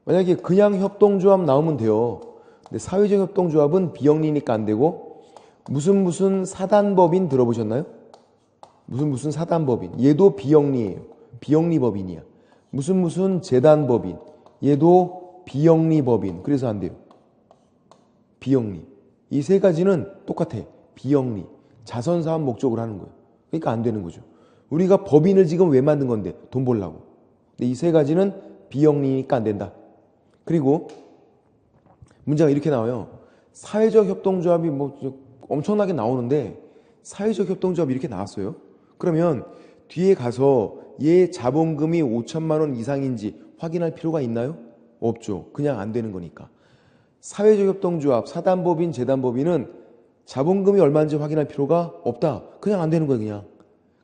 만약에 그냥 협동조합 나오면 돼요. 근데 사회적 협동조합은 비영리니까 안 되고 무슨 사단법인 들어보셨나요? 무슨 사단법인. 얘도 비영리예요. 비영리법인이야. 무슨 재단법인. 얘도 비영리법인. 그래서 안 돼요. 비영리. 이 세 가지는 똑같아. 비영리. 자선사업 목적으로 하는 거예요. 그러니까 안 되는 거죠. 우리가 법인을 지금 왜 만든 건데? 돈 벌라고. 근데 이 세 가지는 비영리니까 안 된다. 그리고 문제가 이렇게 나와요. 사회적 협동조합이 뭐 엄청나게 나오는데 사회적 협동조합이 이렇게 나왔어요. 그러면 뒤에 가서 얘 자본금이 5천만 원 이상인지 확인할 필요가 있나요? 없죠. 그냥 안 되는 거니까. 사회적 협동조합, 사단법인, 재단법인은 자본금이 얼마인지 확인할 필요가 없다. 그냥 안 되는 거예요, 그냥.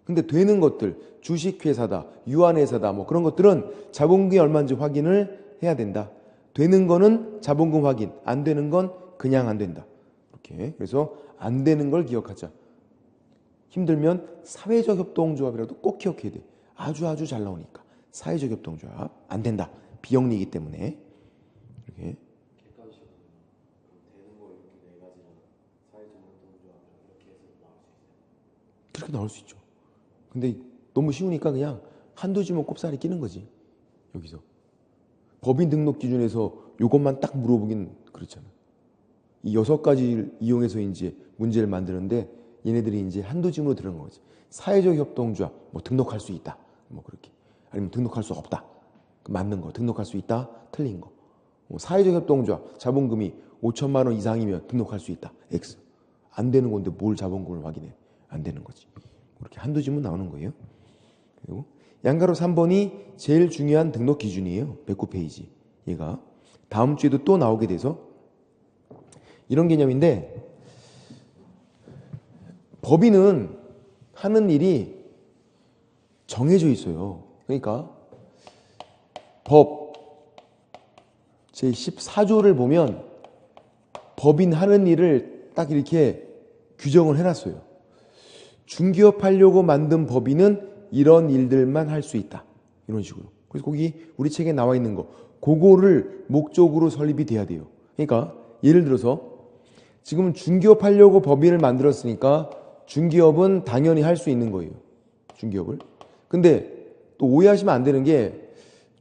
근데 되는 것들, 주식회사다, 유한회사다, 뭐 그런 것들은 자본금이 얼마인지 확인을 해야 된다. 되는 거는 자본금 확인, 안 되는 건 그냥 안 된다. 이렇게. 그래서 안 되는 걸 기억하자. 힘들면 사회적 협동조합이라도 꼭 기억해야 돼. 아주 잘 나오니까. 사회적 협동조합 안 된다. 비영리이기 때문에. 이렇게. 객관식으로 그럼 되는 거 이렇게 네 가지랑 사회적 협동조합이랑 이렇게 해서 나올 수 있어요. 그렇게 나올 수 있죠. 근데 너무 쉬우니까 그냥 한두 지문 꼽사리 끼는 거지. 여기서. 법인 등록 기준에서 이것만 딱 물어보긴 그렇잖아. 이 6가지를 이용해서 이제 문제를 만드는데 얘네들이 이제 한두 지문으로 들어간 거지. 사회적 협동조합, 뭐 등록할 수 있다. 뭐 그렇게. 아니면 등록할 수 없다. 맞는 거. 등록할 수 있다. 틀린 거. 뭐 사회적 협동조합, 자본금이 5천만 원 이상이면 등록할 수 있다. X. 안 되는 건데 뭘 자본금을 확인해. 안 되는 거지. 그렇게 한두 지문 나오는 거예요. 그리고 양가로 3번이 제일 중요한 등록 기준이에요. 109페이지. 얘가. 다음 주에도 또 나오게 돼서 이런 개념인데 법인은 하는 일이 정해져 있어요. 그러니까 법 제14조를 보면 법인 하는 일을 딱 이렇게 규정을 해놨어요. 중기업 하려고 만든 법인은 이런 일들만 할 수 있다. 이런 식으로. 그래서 거기 우리 책에 나와 있는 거 그거를 목적으로 설립이 돼야 돼요. 그러니까 예를 들어서 지금 중기업 하려고 법인을 만들었으니까 중기업은 당연히 할 수 있는 거예요. 중기업을. 근데 또 오해하시면 안 되는 게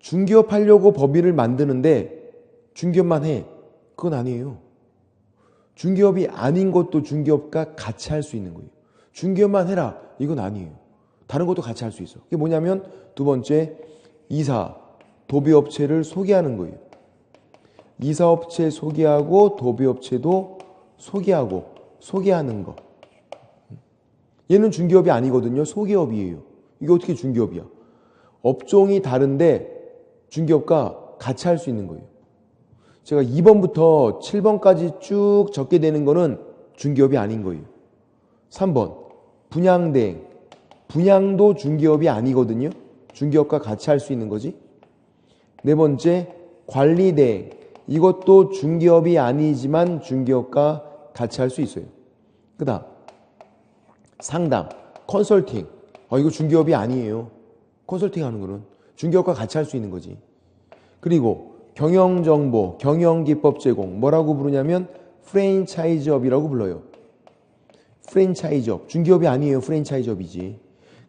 중기업 하려고 법인을 만드는데 중기업만 해. 그건 아니에요. 중기업이 아닌 것도 중기업과 같이 할 수 있는 거예요. 중기업만 해라. 이건 아니에요. 다른 것도 같이 할 수 있어. 그게 뭐냐면 두 번째, 이사, 도비업체를 소개하는 거예요. 이사업체 소개하고 도비업체도 소개하고 소개하는 거. 얘는 중기업이 아니거든요. 소기업이에요. 이게 어떻게 중기업이야? 업종이 다른데 중기업과 같이 할 수 있는 거예요. 제가 2번부터 7번까지 쭉 적게 되는 거는 중기업이 아닌 거예요. 3번 분양대행. 분양도 중기업이 아니거든요. 중기업과 같이 할 수 있는 거지. 네 번째 관리대행. 이것도 중기업이 아니지만 중기업과 같이 할 수 있어요. 그 다음 상담, 컨설팅. 이거 중기업이 아니에요. 컨설팅 하는 거는 중기업과 같이 할 수 있는 거지. 그리고 경영정보, 경영기법 제공. 뭐라고 부르냐면 프랜차이즈업이라고 불러요. 프랜차이즈업. 중기업이 아니에요. 프랜차이즈업이지.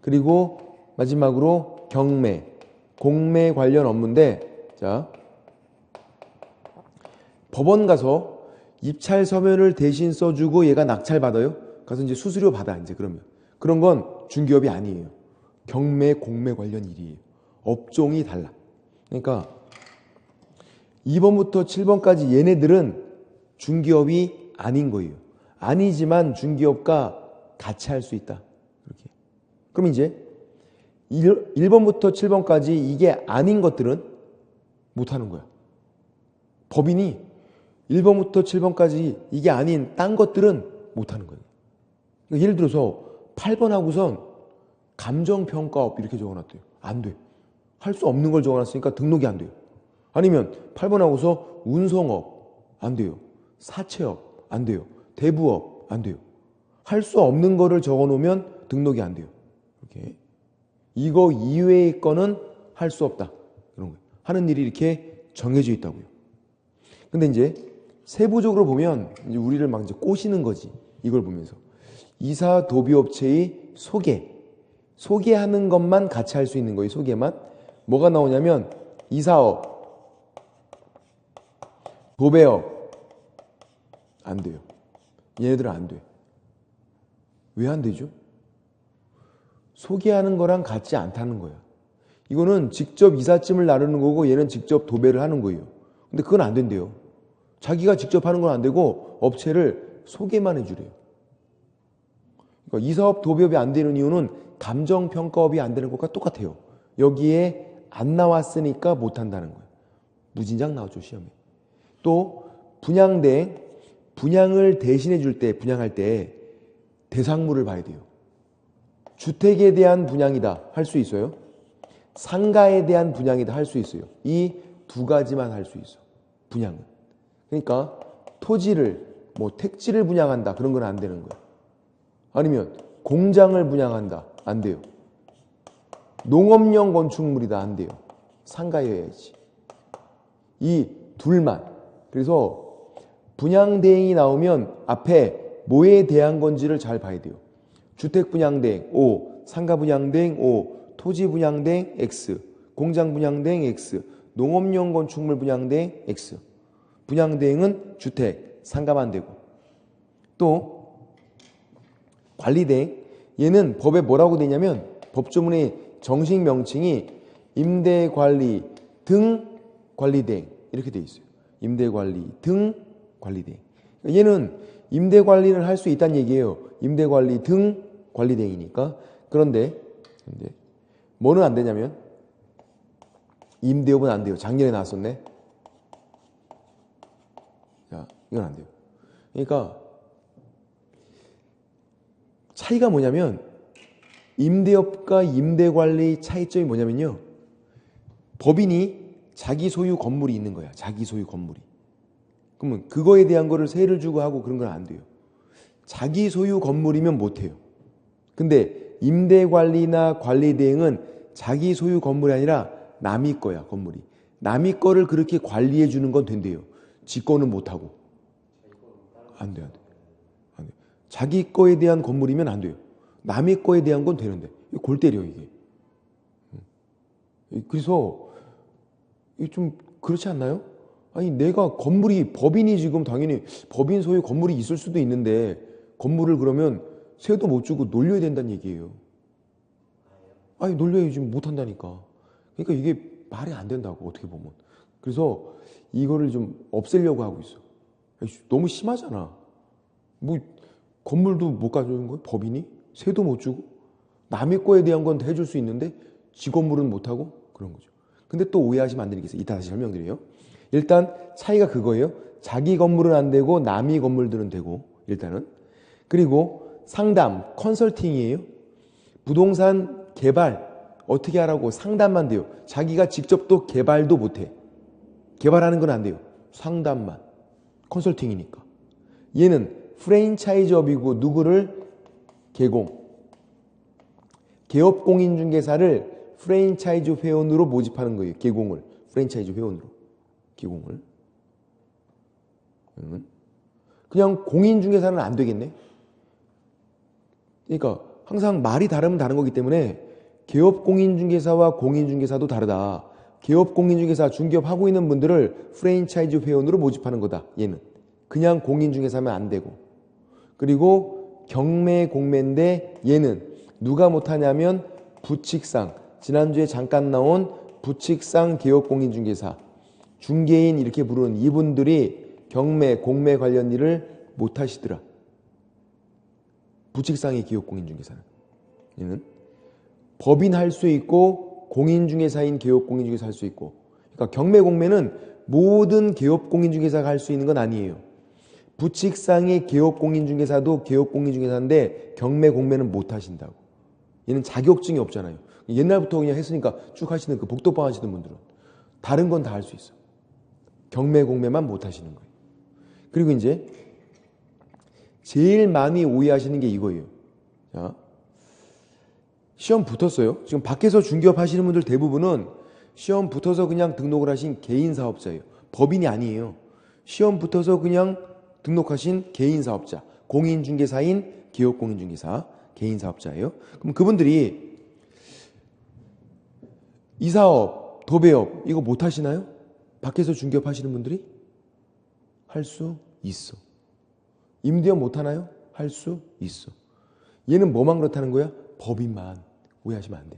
그리고 마지막으로 경매, 공매 관련 업무인데 자 법원 가서 입찰 서면을 대신 써주고 얘가 낙찰 받아요. 가서 이제 수수료 받아 이제 그러면 그런 건 중기업이 아니에요. 경매, 공매 관련 일이에요. 업종이 달라. 그러니까 2번부터 7번까지 얘네들은 중기업이 아닌 거예요. 아니지만 중기업과 같이 할 수 있다. 그렇게. 그럼 이제 1번부터 7번까지 이게 아닌 것들은 못하는 거야. 법인이 1번부터 7번까지 이게 아닌 딴 것들은 못하는 거예요. 그러니까 예를 들어서 8번 하고선 감정평가업 이렇게 적어놨대요. 안 돼. 할 수 없는 걸 적어놨으니까 등록이 안 돼요. 아니면 8번 하고서 운송업 안 돼요. 사채업 안 돼요. 대부업 안 돼요. 할 수 없는 거를 적어놓으면 등록이 안 돼요. 이렇게. 이거 이외의 거는 할 수 없다. 이런 거예요. 하는 일이 이렇게 정해져 있다고요. 근데 이제 세부적으로 보면 이제 우리를 막 이제 꼬시는 거지. 이걸 보면서 이사 도비업체의 소개하는 것만 같이 할 수 있는 거예요. 소개만. 뭐가 나오냐면 이사업, 도배업 안 돼요. 얘네들은 안 돼. 왜 안 되죠? 소개하는 거랑 같지 않다는 거야. 이거는 직접 이삿짐을 나르는 거고 얘는 직접 도배를 하는 거예요. 근데 그건 안 된대요. 자기가 직접 하는 건 안 되고 업체를 소개만 해주래요. 그러니까 이사업 도배업이 안 되는 이유는 감정평가업이 안 되는 것과 똑같아요. 여기에 안 나왔으니까 못 한다는 거예요. 무진장 나오죠, 시험에. 또 분양대, 분양을 대신해 줄 때, 분양할 때 대상물을 봐야 돼요. 주택에 대한 분양이다 할 수 있어요. 상가에 대한 분양이다 할 수 있어요. 이 두 가지만 할 수 있어. 분양은. 그러니까 토지를 뭐 택지를 분양한다 그런 건 안 되는 거예요. 아니면 공장을 분양한다 안 돼요. 농업용 건축물이다 안 돼요. 상가여야지. 이 둘만. 그래서 분양대행이 나오면 앞에 뭐에 대한 건지를 잘 봐야 돼요. 주택분양대행 O, 상가분양대행 O, 토지분양대행 X, 공장분양대행 X, 농업용 건축물 분양대행 X. 분양대행은 주택, 상가만 되고. 또 관리대행, 얘는 법에 뭐라고 되냐면 법조문의 정식 명칭이 임대관리 등 관리대행 이렇게 돼 있어요. 임대관리 등 관리대행. 얘는 임대관리를 할 수 있다는 얘기예요. 임대관리 등 관리대행이니까. 그런데 뭐는 안 되냐면 임대업은 안 돼요. 작년에 나왔었네. 자, 이건 안 돼요. 그러니까 차이가 뭐냐면 임대업과 임대관리 차이점이 뭐냐면요. 법인이 자기 소유 건물이 있는 거야. 자기 소유 건물이. 그러면 그거에 대한 거를 세를 주고 하고 그런 건 안 돼요. 자기 소유 건물이면 못 해요. 근데 임대관리나 관리대행은 자기 소유 건물이 아니라 남이 거야, 건물이. 남이 거를 그렇게 관리해 주는 건 된대요. 지 거는 못 하고. 안 돼, 안 돼. 안 돼. 자기 거에 대한 건물이면 안 돼요. 남의 거에 대한 건 되는데. 골 때려, 이게. 그래서 이게 좀 그렇지 않나요? 아니 내가 건물이 법인이 지금 당연히 법인 소유 건물이 있을 수도 있는데 건물을 그러면 세도 못 주고 놀려야 된다는 얘기예요. 아니 놀려야 지금 못 한다니까. 그러니까 이게 말이 안 된다고 어떻게 보면. 그래서 이거를 좀 없애려고 하고 있어. 너무 심하잖아. 뭐 건물도 못 가져오는 거야? 법인이? 세도 못 주고 남의 거에 대한 건 해줄 수 있는데 지 건물은 못 하고 그런 거죠. 근데 또 오해하시면 안 되겠어요. 이따 다시 설명드려요. 일단 차이가 그거예요. 자기 건물은 안 되고 남의 건물들은 되고 일단은. 그리고 상담, 컨설팅이에요. 부동산 개발 어떻게 하라고 상담만 돼요. 자기가 직접 또 개발도 못해. 개발하는 건 안 돼요. 상담만. 컨설팅이니까. 얘는 프랜차이즈업이고 누구를 개공. 개업공인중개사를 프랜차이즈 회원으로 모집하는 거예요. 개공을. 프랜차이즈 회원으로. 개공을. 그냥 공인중개사는 안 되겠네. 그러니까 항상 말이 다르면 다른 거기 때문에 개업공인중개사와 공인중개사도 다르다. 개업공인중개사 중개업하고 있는 분들을 프랜차이즈 회원으로 모집하는 거다. 얘는. 그냥 공인중개사면 안 되고. 그리고 경매공매인데 얘는 누가 못하냐면 부칙상. 지난주에 잠깐 나온 부칙상 개업공인중개사. 중개인 이렇게 부르는 이분들이 경매, 공매 관련 일을 못하시더라. 부칙상의 개업공인중개사는. 얘는 법인 할 수 있고 공인중개사인 개업공인중개사 할 수 있고. 그러니까 경매, 공매는 모든 개업공인중개사가 할 수 있는 건 아니에요. 부칙상의 개업공인중개사도 개업공인중개사인데 경매, 공매는 못 하신다고. 얘는 자격증이 없잖아요. 옛날부터 그냥 했으니까 쭉 하시는 그 복덕방 하시는 분들은 다른 건 다 할 수 있어. 경매, 공매만 못 하시는 거예요. 그리고 이제 제일 많이 오해하시는 게 이거예요. 자, 시험 붙었어요. 지금 밖에서 중개업 하시는 분들 대부분은 시험 붙어서 그냥 등록을 하신 개인 사업자예요. 법인이 아니에요. 시험 붙어서 그냥 등록하신 개인 사업자, 공인중개사인 기업공인중개사, 개인 사업자예요. 그럼 그분들이 이사업, 도배업 이거 못 하시나요? 밖에서 중개업 하시는 분들이? 할 수 있어. 임대업 못 하나요? 할 수 있어. 얘는 뭐만 그렇다는 거야? 법인만. 오해하시면 안 돼.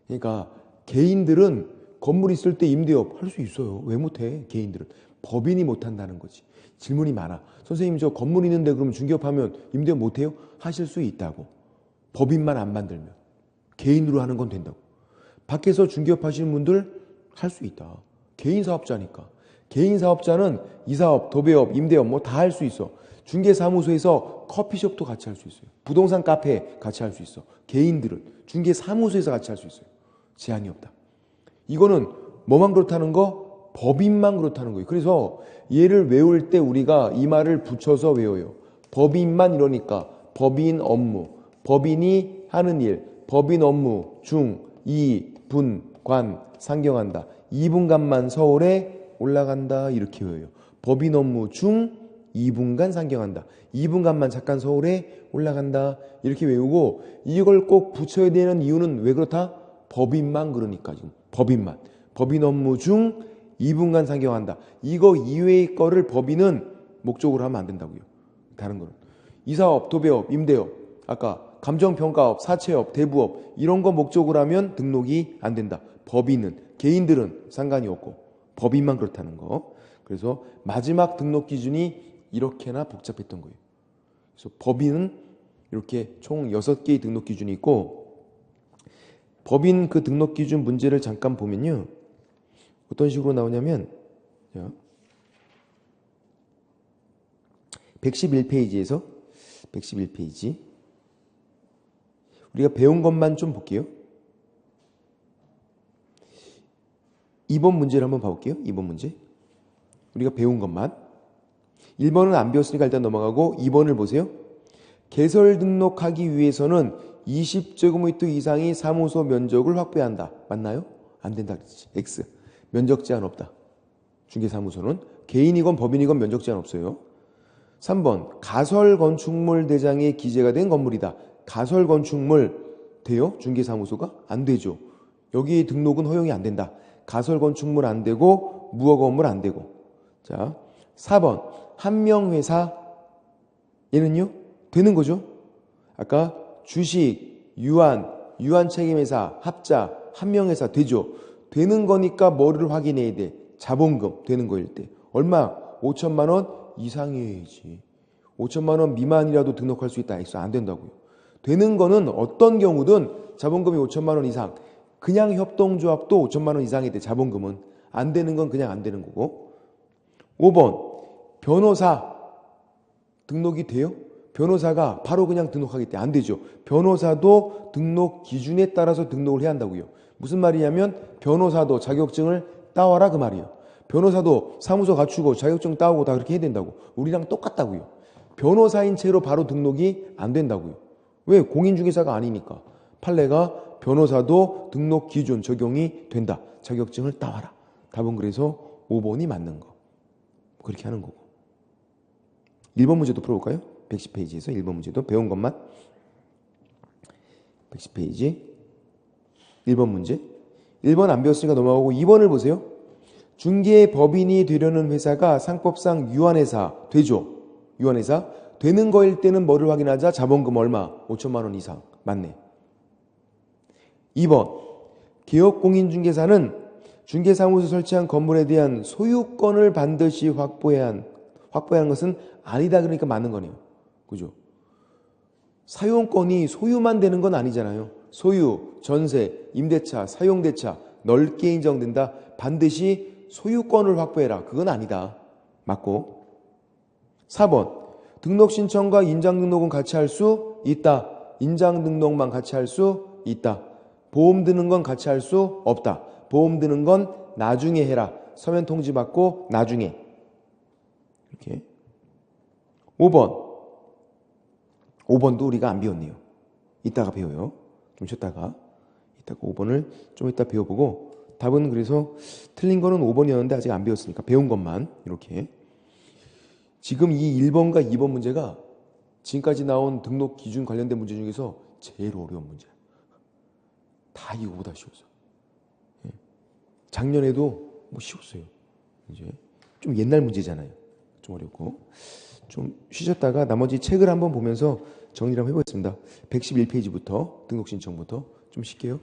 그러니까 개인들은 건물 있을 때 임대업 할 수 있어요. 왜 못해? 개인들은. 법인이 못한다는 거지. 질문이 많아. 선생님 저 건물 있는데 그럼 중개업하면 임대업 못해요? 하실 수 있다고. 법인만 안 만들면. 개인으로 하는 건 된다고. 밖에서 중개업 하시는 분들 할 수 있다. 개인 사업자니까. 개인 사업자는 이사업, 도배업, 임대업 뭐 다 할 수 있어. 중개사무소에서 커피숍도 같이 할 수 있어요. 부동산 카페 같이 할 수 있어. 개인들은 중개사무소에서 같이 할 수 있어요. 제한이 없다. 이거는 뭐만 그렇다는 거? 법인만 그렇다는 거예요. 그래서 얘를 외울 때 우리가 이 말을 붙여서 외워요. 법인만 이러니까 법인 업무, 법인이 하는 일, 법인 업무 중, 이, 분, 관, 상경한다. 2분간만 서울에 올라간다. 이렇게 외워요. 법인 업무 중 2분간 상경한다. 2분간만 잠깐 서울에 올라간다. 이렇게 외우고 이걸 꼭 붙여야 되는 이유는 왜 그렇다? 법인만 그러니까 지금 법인만. 법인 업무 중 2분간 상경한다. 이거 이외의 거를 법인은 목적으로 하면 안 된다고요. 다른 거는. 이사업, 도배업, 임대업, 아까 감정평가업, 사채업, 대부업 이런 거 목적으로 하면 등록이 안 된다. 법인은. 개인들은 상관이 없고 법인만 그렇다는 거. 그래서 마지막 등록 기준이 이렇게나 복잡했던 거예요. 그래서 법인은 이렇게 총 6개의 등록 기준이 있고 법인 그 등록 기준 문제를 잠깐 보면요. 어떤 식으로 나오냐면 111페이지에서 111페이지 우리가 배운 것만 좀 볼게요. 2번 문제를 한번 봐볼게요. 2번 문제. 우리가 배운 것만. 1번은 안 배웠으니까 일단 넘어가고 2번을 보세요. 개설 등록하기 위해서는 20제곱미터 이상의 사무소 면적을 확보해야 한다. 맞나요? 안 된다 그랬지. X. 면적 제한 없다. 중개사무소는. 개인이건 법인이건 면적 제한 없어요. 3번. 가설건축물 대장에 기재가 된 건물이다. 가설건축물 돼요? 중개사무소가? 안 되죠. 여기 등록은 허용이 안 된다. 가설건축물 안 되고 무허건물 안 되고. 자, 4번. 한명회사 얘는요? 되는 거죠. 아까 주식, 유한책임회사, 합자, 한명회사 되죠. 되는 거니까 뭐를 확인해야 돼? 자본금 되는 거일 때. 얼마? 5천만 원 이상이어야지. 5천만 원 미만이라도 등록할 수 있다. 안 된다고요. 되는 거는 어떤 경우든 자본금이 5천만 원 이상. 그냥 협동조합도 5천만 원 이상이 돼. 자본금은. 안 되는 건 그냥 안 되는 거고. 5번. 변호사 등록이 돼요? 변호사가 바로 그냥 등록하기 때문에 안 되죠. 변호사도 등록 기준에 따라서 등록을 해야 한다고요. 무슨 말이냐면 변호사도 자격증을 따와라 그 말이에요. 변호사도 사무소 갖추고 자격증 따오고 다 그렇게 해야 된다고. 우리랑 똑같다고요. 변호사인 채로 바로 등록이 안 된다고요. 왜? 공인중개사가 아니니까. 판례가 변호사도 등록 기준 적용이 된다. 자격증을 따와라. 답은 그래서 5번이 맞는 거. 그렇게 하는 거고. 1번 문제도 풀어볼까요? 110페이지에서 1번 문제도 배운 것만. 110페이지 1번 문제. 1번 안 배웠으니까 넘어가고 2번을 보세요. 중개법인이 되려는 회사가 상법상 유한회사 되죠. 유한회사 되는 거일 때는 뭐를 확인하자? 자본금 얼마? 5천만 원 이상. 맞네. 2번 기업공인중개사는 중개사무소 설치한 건물에 대한 소유권을 반드시 확보해야 하는 것은 아니다. 그러니까 맞는 거네요. 그죠? 사용권이 소유만 되는 건 아니잖아요. 소유, 전세, 임대차, 사용대차 넓게 인정된다. 반드시 소유권을 확보해라. 그건 아니다. 맞고. 4번 등록 신청과 인장 등록은 같이 할 수 있다. 인장 등록만 같이 할 수 있다. 보험 드는 건 같이 할 수 없다. 보험 드는 건 나중에 해라. 서면 통지 받고 나중에. 이렇게. 5번도 우리가 안 배웠네요. 이따가 배워요. 좀 쉬었다가. 이따가 5번을 좀 이따 배워보고 답은 그래서 틀린 거는 5번이었는데 아직 안 배웠으니까 배운 것만 이렇게. 지금 이 1번과 2번 문제가 지금까지 나온 등록 기준 관련된 문제 중에서 제일 어려운 문제야. 다 이거보다 쉬웠어. 예. 작년에도 뭐 쉬웠어요. 이제 좀 옛날 문제잖아요. 좀 어렵고. 좀 쉬셨다가 나머지 책을 한번 보면서 정리를 한번 해보겠습니다. 111페이지부터 등록 신청부터 좀 쉴게요.